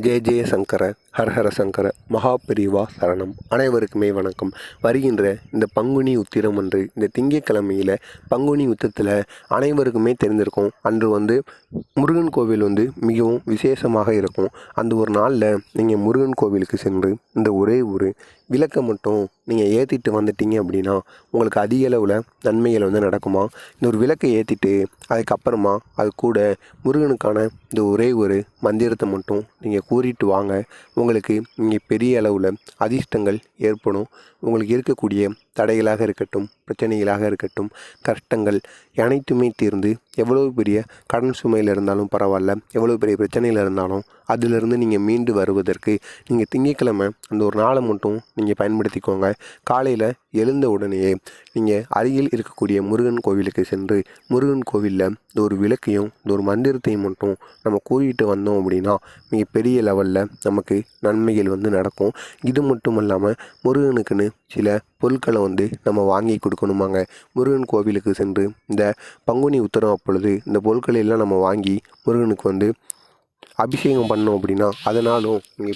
ஜெய ஜெய சங்கர ஹரஹர சங்கர மகாபெரிவா சரணம். அனைவருக்குமே வணக்கம். வருகின்ற இந்த பங்குனி உத்திரம் அன்று, இந்த திங்கட்கிழமையில் பங்குனி உத்திரத்தில் அனைவருக்குமே தெரிஞ்சிருக்கும். அன்று முருகன் கோவில் மிகவும் விசேஷமாக இருக்கும். அந்த ஒரு நாளில் நீங்கள் முருகன் கோவிலுக்கு சென்று இந்த ஒரே ஒரு விளக்கை மட்டும் நீங்கள் ஏற்றிட்டு வந்துட்டீங்க அப்படின்னா உங்களுக்கு அதிக அளவில் நன்மைகள் நடக்குமா. இந்த ஒரு விளக்கை ஏற்றிட்டு அதுக்கப்புறமா அது கூட முருகனுக்கான இந்த ஒரே ஒரு மந்திரத்தை மட்டும் நீங்கள் கூறிட்டு வாங்க. உங்களுக்கு இங்கே பெரிய அளவில் அதிர்ஷ்டங்கள் ஏற்படும். உங்களுக்கு இருக்கக்கூடிய தடைகளாக இருக்கட்டும், பிரச்சனைகளாக இருக்கட்டும், கஷ்டங்கள் அனைத்துமே தீர்ந்து எவ்வளோ பெரிய கடன் சுமையில் இருந்தாலும் பரவாயில்ல, எவ்வளோ பெரிய பிரச்சனையில் இருந்தாலும் அதிலிருந்து நீங்கள் மீண்டு வருவதற்கு நீங்கள் திங்கட்கிழமை அந்த ஒரு நாளை மட்டும் நீங்கள் பயன்படுத்திக்கோங்க. காலையில் எழுந்த உடனேயே நீங்கள் அருகில் இருக்கக்கூடிய முருகன் கோவிலுக்கு சென்று முருகன் கோவிலில் இந்த ஒரு விளக்கையும் இந்த ஒரு மந்திரத்தையும் மட்டும் நம்ம கூறிட்டு வந்தோம் அப்படின்னா மிகப்பெரிய லெவலில் நமக்கு நன்மைகள் நடக்கும். இது மட்டும் இல்லாமல் முருகனுக்குன்னு சில பொருட்களை நம்ம வாங்கி கொடுக்கணுமாங்க. முருகன் கோவிலுக்கு சென்று இந்த பங்குனி உத்திரம் அப்பொழுது இந்த பொருட்களை எல்லாம் நம்ம வாங்கி முருகனுக்கு அபிஷேகம் பண்ணோம் அப்படின்னா அதனாலும் இங்கே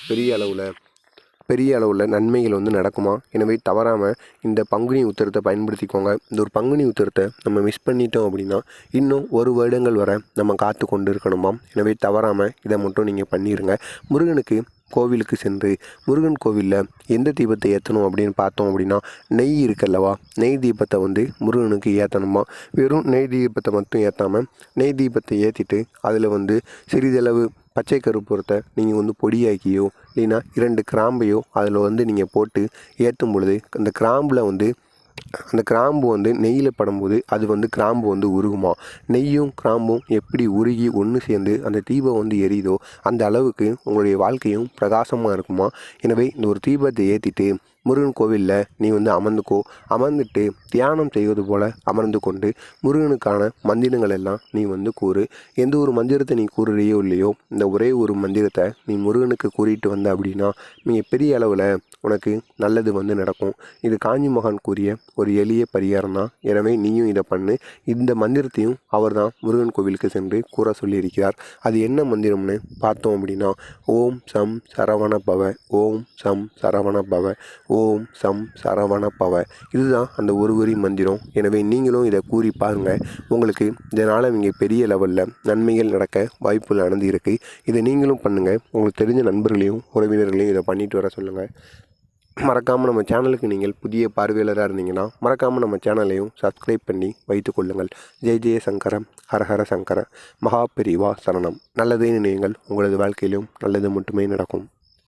பெரிய அளவில் நன்மைகள் நடக்குமா. எனவே தவறாமல் இந்த பங்குனி உத்திரத்தை பயன்படுத்திக்கோங்க. இந்த ஒரு பங்குனி உத்திரத்தை நம்ம மிஸ் பண்ணிட்டோம் அப்படின்னா இன்னும் 1 வருடங்கள் வரை நம்ம காத்து கொண்டு இருக்கணுமாம். எனவே தவறாமல் இதை மட்டும் நீங்கள் பண்ணிடுங்க. முருகனுக்கு கோவிலுக்கு சென்று முருகன் கோவிலில் எந்த தீபத்தை ஏற்றணும் அப்படின்னு பார்த்தோம் அப்படின்னா நெய் இருக்குல்லவா, நெய் தீபத்தை முருகனுக்கு ஏற்றணுமா. வெறும் நெய் தீபத்தை மட்டும் ஏற்றாமல் நெய் தீபத்தை ஏற்றிட்டு அதில் சிறிதளவு பச்சை கருப்பூரத்தை நீங்கள் பொடியாக்கியோ இல்லைன்னா 2 கிராம்பையோ அதில் நீங்கள் போட்டு ஏற்றும் பொழுது அந்த கிராம்பில் அந்த கிராம்பு நெய்யில் படும்போது அது கிராம்பு உருகுமா. நெய்யும் கிராம்பும் எப்படி உருகி ஒன்று சேர்ந்து அந்த தீபம் எரியுதோ அந்த அளவுக்கு உங்களுடைய வாழ்க்கையும் பிரகாசமாக இருக்குமா. எனவே இந்த ஒரு தீபத்தை ஏற்றிட்டு முருகன் கோவிலில் நீ அமர்ந்துட்டு தியானம் செய்வது போல் அமர்ந்து கொண்டு முருகனுக்கான மந்திரங்கள் எல்லாம் நீ கூறு. எந்த ஒரு மந்திரத்தை நீ கூறுறியோ இல்லையோ இந்த ஒரே ஒரு மந்திரத்தை நீ முருகனுக்கு கூறிட்டு வந்த அப்படின்னா நீங்கள் பெரிய அளவில் உனக்கு நல்லது நடக்கும். இது காஞ்சி மகான் கூறிய ஒரு எளிய பரிகாரம் தான். எனவே நீயும் இதை பண்ணு. இந்த மந்திரத்தையும் அவர் தான் முருகன் கோவிலுக்கு சென்று கூற சொல்லியிருக்கிறார். அது என்ன மந்திரம்னு பார்த்தோம் அப்படின்னா ஓம் சம் சரவண பவ, ஓம் சம் சரவண பவ, ஓம் சம் சரவண பவ. இதுதான் அந்த ஒரு வரி மந்திரம். எனவே நீங்களும் இதை கூறி பாருங்கள். உங்களுக்கு இதனால் இங்கே பெரிய லெவலில் நன்மைகள் நடக்க வாய்ப்புகள் இருக்குது. இதை நீங்களும் பண்ணுங்கள். உங்களுக்கு தெரிஞ்ச நண்பர்களையும் உறவினர்களையும் இதை பண்ணிட்டு வர சொல்லுங்கள். மறக்காமல் நம்ம சேனலுக்கு நீங்கள் புதிய பார்வையாளராக இருந்தீங்கன்னா மறக்காமல் நம்ம சேனலையும் சப்ஸ்கிரைப் பண்ணி வைத்து கொள்ளுங்கள். ஜெய ஜெய சங்கர ஹரஹர சங்கர மகாபெரிவா சரணம். நல்லதே நினையுங்கள். உங்களது வாழ்க்கையிலும் நல்லது மட்டுமே நடக்கும்.